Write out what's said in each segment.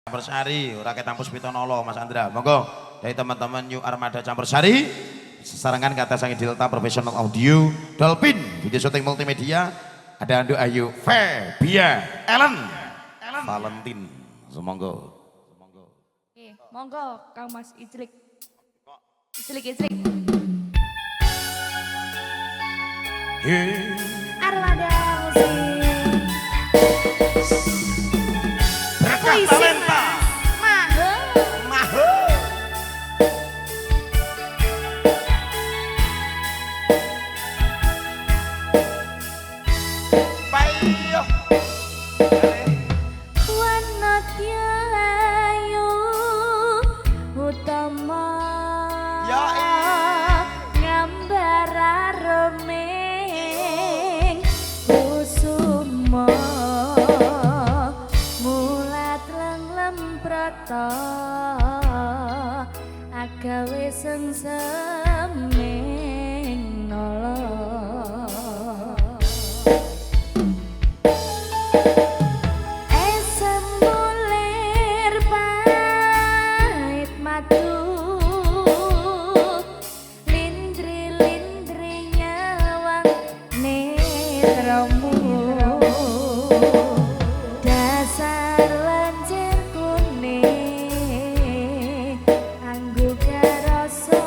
Campursari, Rakyat Kampus Pitonolo, Mas Andra. Monggo dari teman-teman New Armada Campursari, sarangan kata sang Delta Professional Audio, Dolphin, video syuting multimedia, ada Ando Ayu, Febia, Ellen, Valentin. Monggo. Oke, monggo Kang Mas Iclik. Iclik. Armada Musik. Berkah talenta. Mahe. Bayo. Wanatya ayu utama. Ngambar areming kusuma. Mulat lenglem prata agawe semseming nala. Esem mulir pait madu, lindri nyawang netramu. Dasar lancir kuning anggo karasa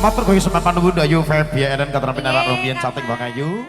Matur bagi semen panuwun Ayu Febia Ellen katrampin anak Rombien cantik Bang Ayu.